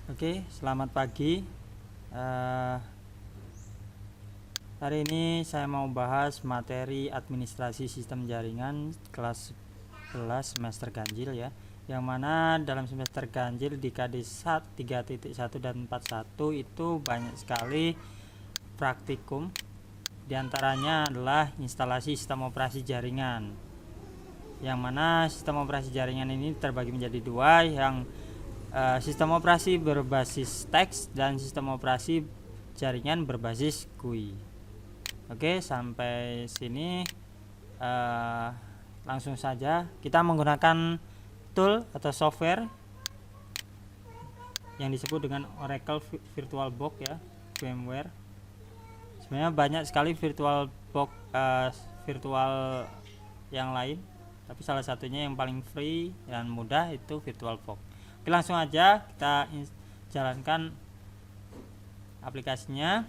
Oke, selamat pagi. Eh, Hari ini saya mau bahas materi administrasi sistem jaringan kelas 11 semester ganjil ya. Yang mana dalam semester ganjil di KD 3.1 dan 41 itu banyak sekali praktikum. Di antaranya adalah instalasi sistem operasi jaringan. Yang mana sistem operasi jaringan ini terbagi menjadi dua, yang sistem operasi berbasis teks dan sistem operasi jaringan berbasis GUI. Oke, sampai sini langsung saja kita menggunakan tool atau software yang disebut dengan Oracle VirtualBox ya, VMware. Sebenarnya banyak sekali VirtualBox virtual yang lain, tapi salah satunya yang paling free dan mudah itu VirtualBox. Oke, langsung aja kita jalankan aplikasinya.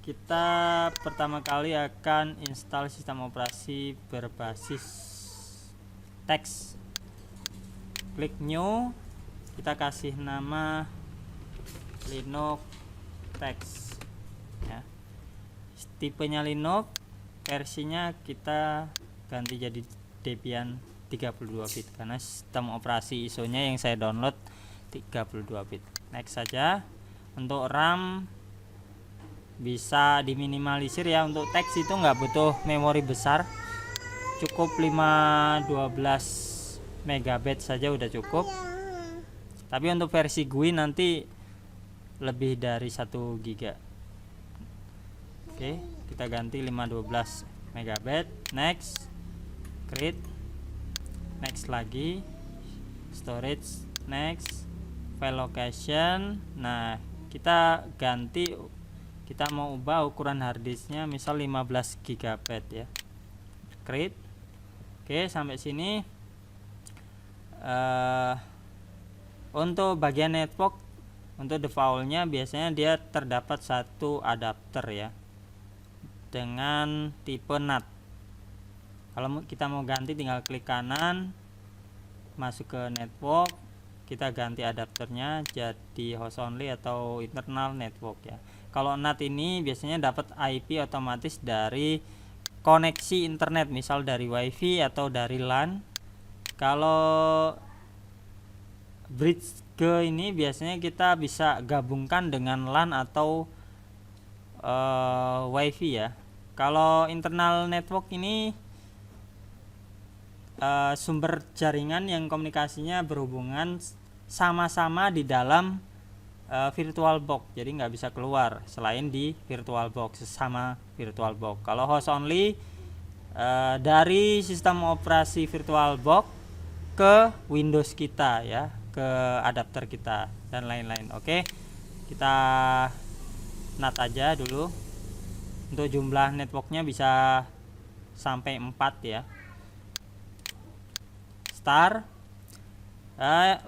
Kita pertama kali akan install sistem operasi berbasis teks. Klik new, kita kasih nama Linux text ya. Tipenya Linux, versinya kita ganti jadi Debian 32 bit karena sistem operasi ISO-nya yang saya download 32 bit. Next saja. Untuk RAM bisa diminimalisir ya. Untuk teks itu nggak butuh memori besar, cukup 512 MB saja udah cukup. Tapi untuk versi GUI nanti lebih dari 1 GB. Oke, kita ganti 512 MB. Next, create, next lagi, storage, next, file location. Nah, kita ganti, kita mau ubah ukuran harddisknya misal 15 GB ya. Create. Oke, sampai sini. Untuk bagian network, untuk defaultnya biasanya dia terdapat satu adapter ya dengan tipe NAT. Kalau kita mau ganti tinggal klik kanan, masuk ke network, kita ganti adapternya jadi host only atau internal network ya. Kalau NAT ini biasanya dapat IP otomatis dari koneksi internet, misal dari WiFi atau dari LAN. Kalau bridge ke ini biasanya kita bisa gabungkan dengan LAN atau WiFi ya. Kalau internal network ini sumber jaringan yang komunikasinya berhubungan sama-sama di dalam VirtualBox, jadi nggak bisa keluar selain di VirtualBox, sesama VirtualBox. Kalau host only dari sistem operasi VirtualBox ke Windows kita ya, ke adapter kita dan lain-lain. Oke, kita NAT aja dulu. Untuk jumlah networknya bisa sampai 4 ya. Start.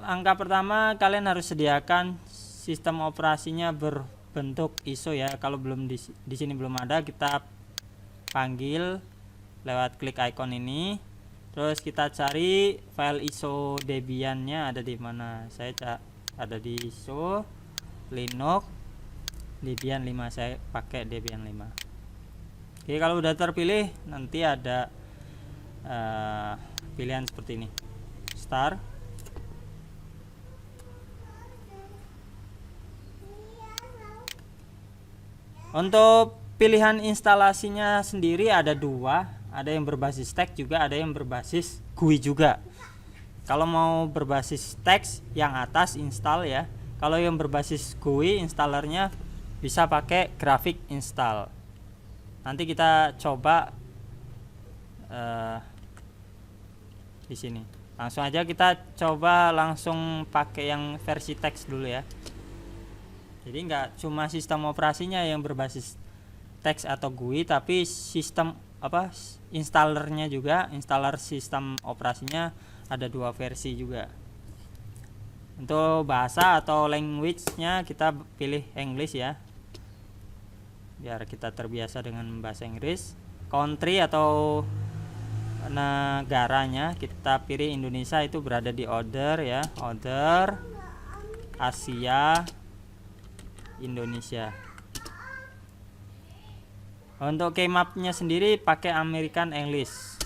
Angka pertama, kalian harus sediakan sistem operasinya berbentuk ISO ya. Kalau belum di sini belum ada, kita panggil lewat klik icon ini. Terus kita cari file ISO Debian-nya ada di mana. Saya ada di ISO Linux Debian 5, saya pakai Debian 5. Oke, kalau udah terpilih nanti ada pilihan seperti ini. Start. Untuk pilihan instalasinya sendiri ada dua, ada yang berbasis teks juga, ada yang berbasis GUI juga. Kalau mau berbasis teks yang atas install ya. Kalau yang berbasis GUI installernya bisa pakai graphic install. Nanti kita coba di sini. Langsung aja kita coba langsung pakai yang versi teks dulu ya. Jadi nggak cuma sistem operasinya yang berbasis teks atau GUI, tapi sistem installernya juga, installer sistem operasinya ada dua versi juga. Untuk bahasa atau language-nya kita pilih English ya, biar kita terbiasa dengan bahasa Inggris. Country atau negaranya kita pilih Indonesia, itu berada di order ya, order. Asia, Indonesia. Untuk keymapnya sendiri pakai American English.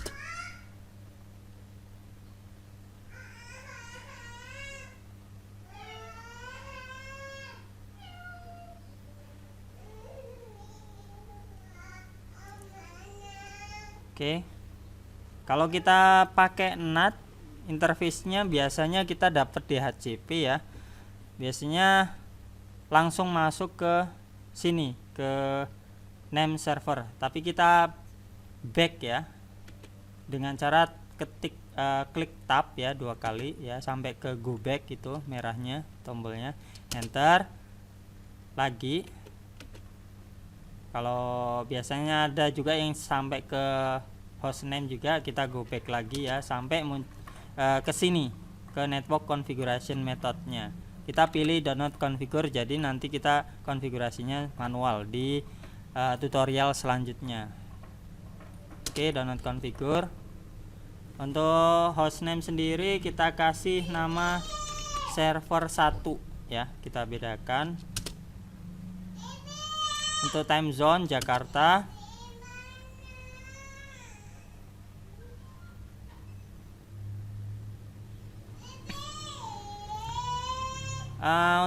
Oke. Kalau kita pakai NAT, interface-nya biasanya kita dapat DHCP ya. Biasanya langsung masuk ke sini, ke name server. Tapi kita back ya, dengan cara klik tab ya 2 kali ya, sampai ke go back itu merahnya tombolnya, enter lagi. Kalau biasanya ada juga yang sampai ke hostname juga, kita go back lagi ya sampai ke sini, ke network configuration methodnya. Kita pilih download configure, jadi nanti kita konfigurasinya manual di tutorial selanjutnya. Oke, download configure. Untuk hostname sendiri kita kasih nama server 1 ya, kita bedakan. Untuk time zone Jakarta.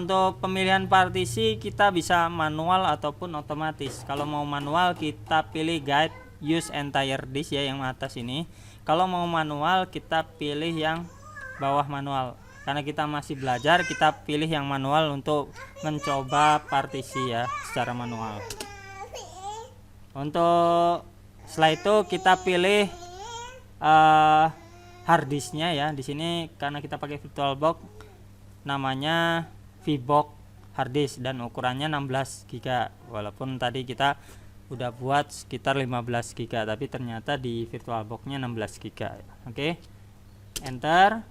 Untuk pemilihan partisi kita bisa manual ataupun otomatis. Kalau mau manual kita pilih guide use entire disk ya, yang atas ini. Kalau mau manual kita pilih yang bawah manual. Karena kita masih belajar, kita pilih yang manual untuk mencoba partisi ya secara manual. Untuk setelah itu kita pilih harddisknya ya. Di sini karena kita pakai VirtualBox, namanya VBox harddisk dan ukurannya 16 GB. Walaupun tadi kita udah buat sekitar 15 GB, tapi ternyata di VirtualBox-nya 16 GB. Oke. Enter.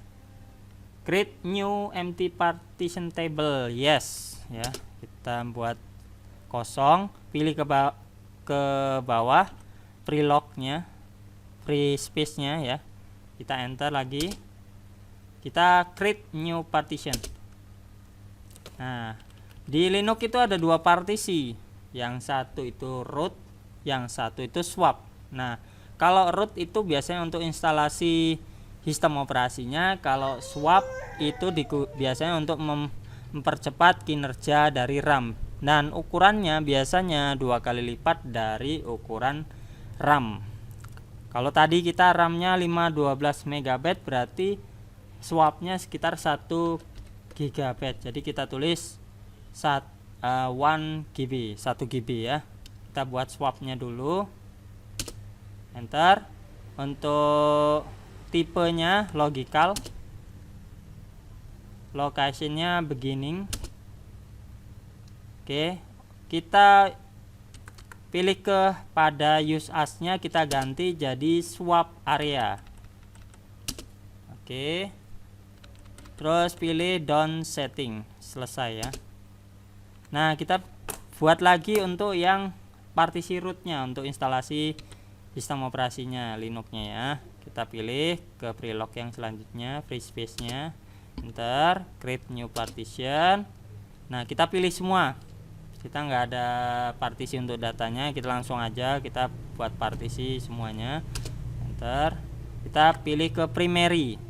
Create new empty partition table. Yes, ya. Kita buat kosong, pilih ke bawah free log-nya, free space-nya ya. Kita enter lagi. Kita create new partition. Nah, di Linux itu ada 2 partisi. Yang satu itu root, yang satu itu swap. Nah, kalau root itu biasanya untuk instalasi sistem operasinya, kalau swap itu biasanya untuk mempercepat kinerja dari RAM. Dan ukurannya biasanya 2 kali lipat dari ukuran RAM. Kalau tadi kita RAM-nya 512 MB, berarti swapnya sekitar 1 GB. Jadi kita tulis 1 GB, 1 GB ya. Kita buat swapnya dulu. Enter. Untuk tipenya logical, locationnya beginning. Oke, kita pilih pada use as-nya, kita ganti jadi swap area. Oke. Terus pilih down setting, selesai ya. Nah, kita buat lagi untuk yang partisi rootnya, untuk instalasi sistem operasinya Linux-nya ya. Kita pilih ke free log yang selanjutnya, free space-nya. Enter, create new partition. Nah, kita pilih semua. Kita nggak ada partisi untuk datanya, kita langsung aja kita buat partisi semuanya. Enter. Kita pilih ke primary.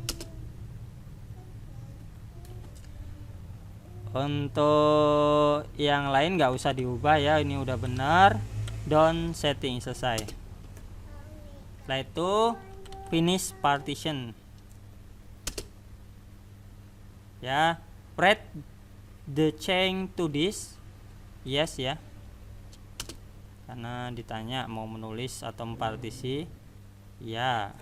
Untuk yang lain nggak usah diubah ya, ini udah benar. Down setting, selesai. Setelah itu finish partition ya. Write the change to this, yes ya, karena ditanya mau menulis atau mempartisi ya.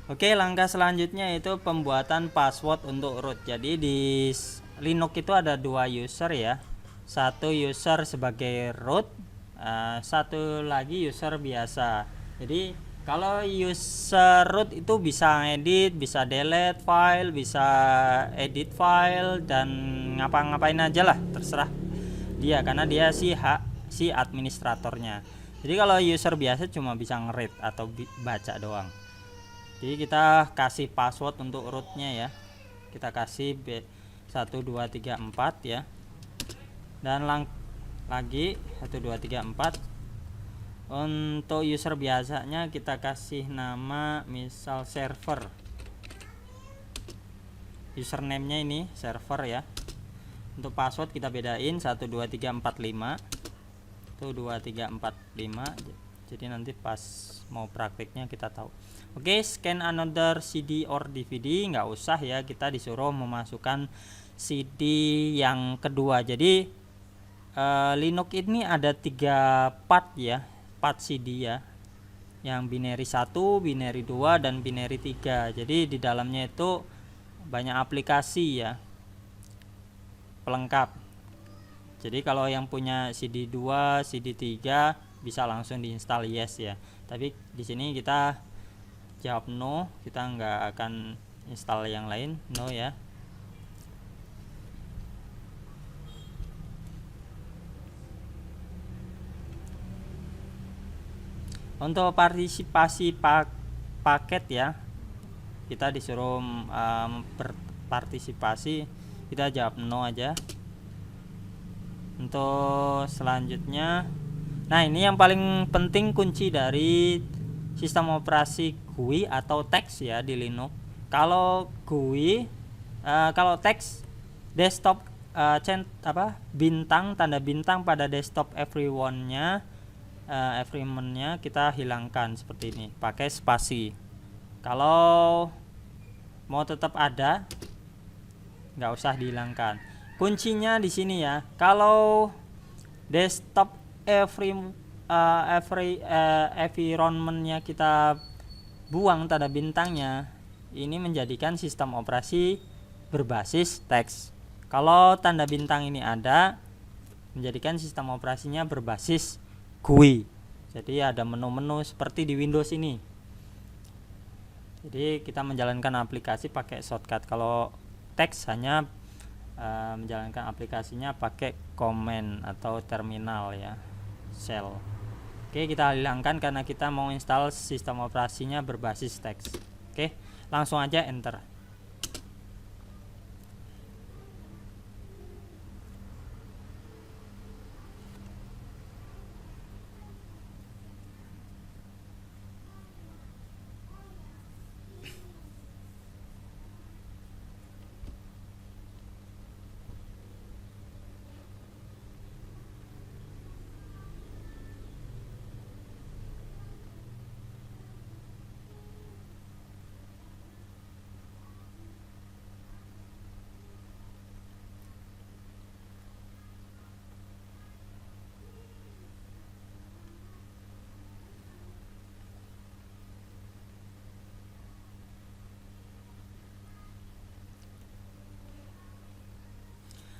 Oke, langkah selanjutnya itu pembuatan password untuk root. Jadi di Linux itu ada dua user ya. Satu user sebagai root, satu lagi user biasa. Jadi kalau user root itu bisa edit, bisa delete file, bisa edit file dan ngapa-ngapain aja lah, terserah dia karena dia si administratornya. Jadi kalau user biasa cuma bisa nge-read atau baca doang. Jadi kita kasih password untuk rootnya ya, kita kasih B1234 ya, dan lagi 1234. Untuk user biasanya kita kasih nama misal server, username-nya ini server ya. Untuk password kita bedain 12345 jadi nanti pas mau prakteknya kita tahu. Oke, scan another CD or DVD, nggak usah ya, kita disuruh memasukkan CD yang kedua. Jadi Linux ini ada 3 part ya, part CD ya, yang binary 1, binary 2, dan binary 3. Jadi di dalamnya itu banyak aplikasi ya, pelengkap. Jadi kalau yang punya CD 2, CD 3 bisa langsung diinstal yes ya. Tapi di sini kita jawab no, kita nggak akan install yang lain, no ya. Untuk partisipasi paket ya, kita disuruh berpartisipasi, kita jawab no aja. Untuk selanjutnya, nah ini yang paling penting, kunci dari sistem operasi GUI atau teks ya di Linux. Kalau GUI, kalau teks desktop, bintang, tanda bintang pada desktop everyone-nya, kita hilangkan seperti ini pakai spasi. Kalau mau tetap ada, nggak usah dihilangkan. Kuncinya di sini ya. Kalau desktop environment-nya kita buang tanda bintangnya, ini menjadikan sistem operasi berbasis teks. Kalau tanda bintang ini ada, menjadikan sistem operasinya berbasis GUI. Jadi ada menu-menu seperti di Windows ini. Jadi kita menjalankan aplikasi pakai shortcut. Kalau teks hanya menjalankan aplikasinya pakai command atau terminal ya, shell. Oke, kita hilangkan karena kita mau install sistem operasinya berbasis teks. Oke, langsung aja enter.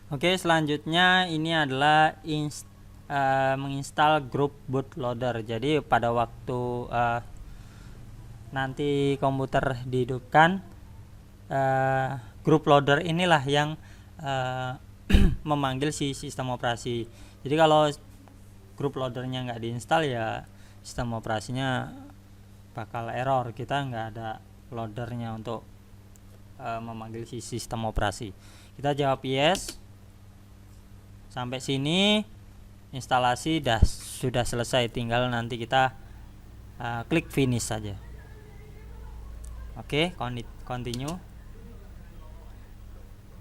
Oke, selanjutnya ini adalah menginstal grup bootloader. Jadi pada waktu nanti komputer dihidupkan, grup loader inilah yang memanggil si sistem operasi. Jadi kalau grup loadernya nggak diinstal ya sistem operasinya bakal error, kita nggak ada loadernya untuk memanggil si sistem operasi. Kita jawab yes. Sampai sini instalasi sudah selesai, tinggal nanti kita klik finish saja. Oke, continue.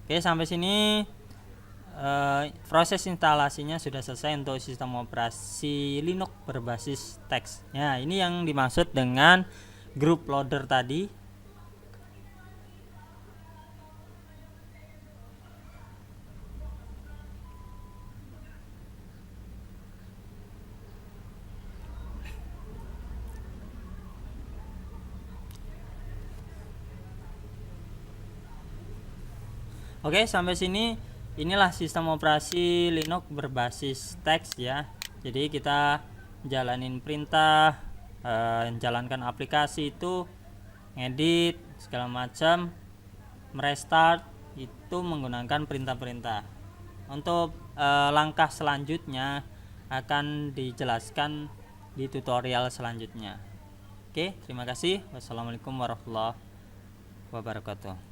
Oke, sampai sini proses instalasinya sudah selesai untuk sistem operasi Linux berbasis teks. Ya, ini yang dimaksud dengan group loader tadi. Oke, sampai sini inilah sistem operasi Linux berbasis teks ya. Jadi kita jalanin perintah, jalankan aplikasi itu, ngedit segala macam, merestart itu menggunakan perintah-perintah. Untuk langkah selanjutnya akan dijelaskan di tutorial selanjutnya. Oke, terima kasih. Wassalamualaikum warahmatullahi wabarakatuh.